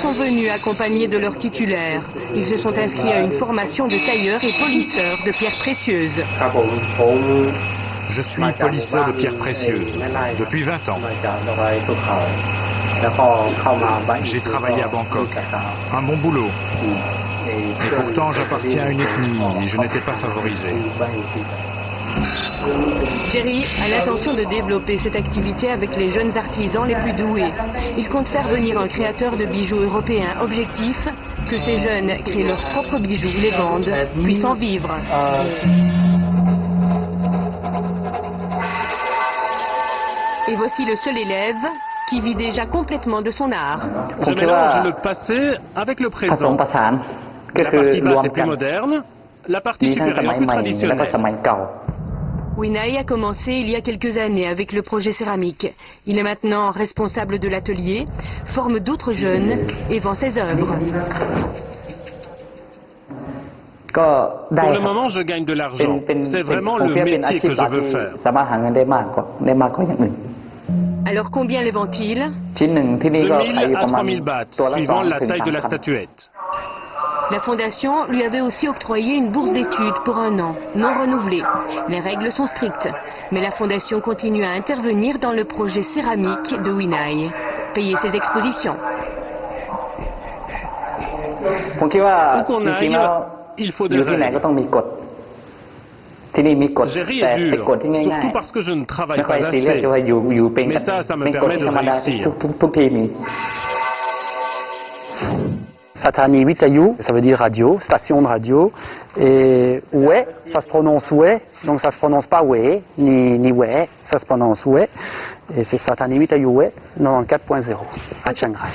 sont venus accompagnés de leur titulaire. Ils se sont inscrits à une formation de tailleurs et polisseurs de pierres précieuses. Je suis polisseur de pierres précieuses depuis 20 ans. J'ai travaillé à Bangkok. Un bon boulot. Et pourtant, j'appartiens à une ethnie et je n'étais pas favorisé. Jerry a l'intention de développer cette activité avec les jeunes artisans les plus doués. Il compte faire venir un créateur de bijoux européen. Objectif, que ces jeunes créent leurs propres bijoux, les vendent, puissent en vivre. Et voici le seul élève qui vit déjà complètement de son art. Je mélange le passé avec le présent. La partie basse est plus moderne, la partie supérieure plus traditionnelle. Winai a commencé il y a quelques années avec le projet céramique. Il est maintenant responsable de l'atelier, forme d'autres jeunes et vend ses œuvres. Pour le moment, je gagne de l'argent. C'est vraiment le métier que je veux faire. Alors combien les vend-il? 2000 à 3000 bahts, suivant la taille de la statuette. La fondation lui avait aussi octroyé une bourse d'études pour 1 an, non renouvelée. Les règles sont strictes, mais la fondation continue à intervenir dans le projet céramique de Winai. Payer ses expositions. Où qu'on aille, il faut des règles. Jerry est dur, surtout parce que je ne travaille pas assez. Mais ça me permet de réussir. Satani Vitayu, ça veut dire radio, station de radio. Et ouais, ça se prononce ouais, donc ça se prononce pas ouais, ni ouais, ça se prononce ouais. Et c'est Satani Vitayu ouais, 94.0 à Chiang Rai.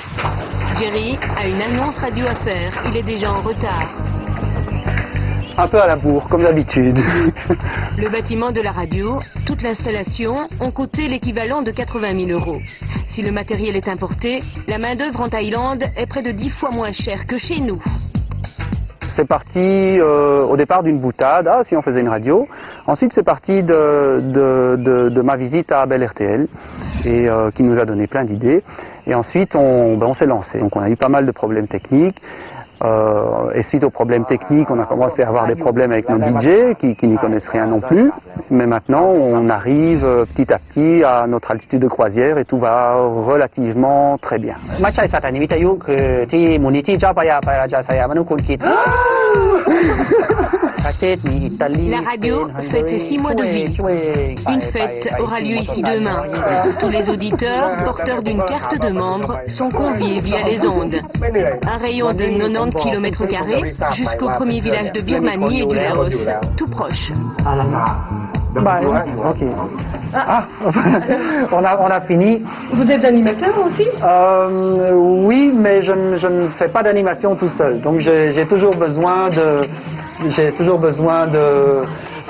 Jerry a une annonce radio à faire, il est déjà en retard. Un peu à la bourre, comme d'habitude. Le bâtiment de la radio, toute l'installation ont coûté l'équivalent de 80 000 €. Si le matériel est importé, la main-d'œuvre en Thaïlande est près de 10 fois moins chère que chez nous. C'est parti au départ d'une boutade, si on faisait une radio. Ensuite, c'est parti de ma visite à Bel RTL, et qui nous a donné plein d'idées. Et ensuite, on s'est lancé. Donc, on a eu pas mal de problèmes techniques. Et suite aux problèmes techniques, on a commencé à avoir des problèmes avec nos DJ qui n'y connaissent rien non plus. Mais maintenant, on arrive petit à petit à notre altitude de croisière et tout va relativement très bien. La radio fête ses 6 mois de vie. Une fête aura lieu ici demain. Tous les auditeurs, porteurs d'une carte de membre, sont conviés via les ondes. Un rayon de 90 km² jusqu'au premier village de Birmanie et du Laos, tout proche. Ok. On a fini. Vous êtes animateur aussi? Oui, mais je ne fais pas d'animation tout seul. Donc j'ai toujours besoin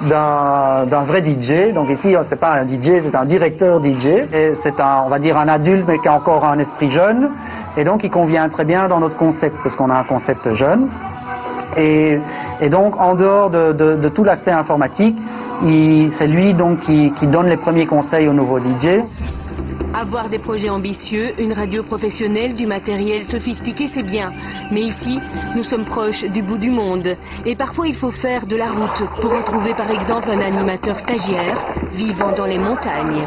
d'un vrai DJ. Donc ici, c'est pas un DJ, c'est un directeur DJ. Et c'est on va dire un adulte, mais qui a encore un esprit jeune. Et donc, il convient très bien dans notre concept, parce qu'on a un concept jeune. Et donc, en dehors de tout l'aspect informatique, c'est lui donc qui donne les premiers conseils aux nouveaux DJ. Avoir des projets ambitieux, une radio professionnelle, du matériel sophistiqué, c'est bien. Mais ici, nous sommes proches du bout du monde. Et parfois, il faut faire de la route pour retrouver par exemple un animateur stagiaire vivant dans les montagnes.